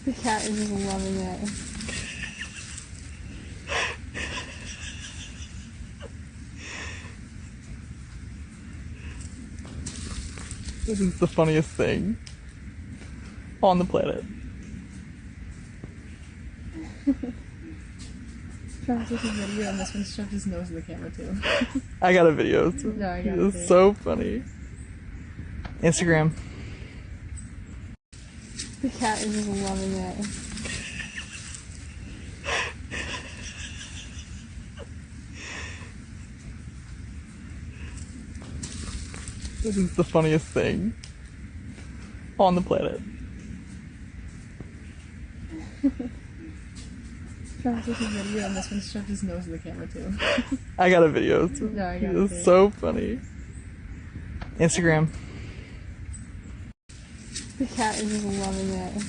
The cat is just loving it. This is the funniest thing on the planet. Travis took a video and this one shoved his nose in the camera too. I got a video. No, I got it It's too. so funny. Instagram. The cat is just loving it. This is the funniest thing on the planet. Travis took a video and this one shoved his nose in the camera too. I got a video. No, I got it It's too. so funny. Instagram. The cat is just loving it.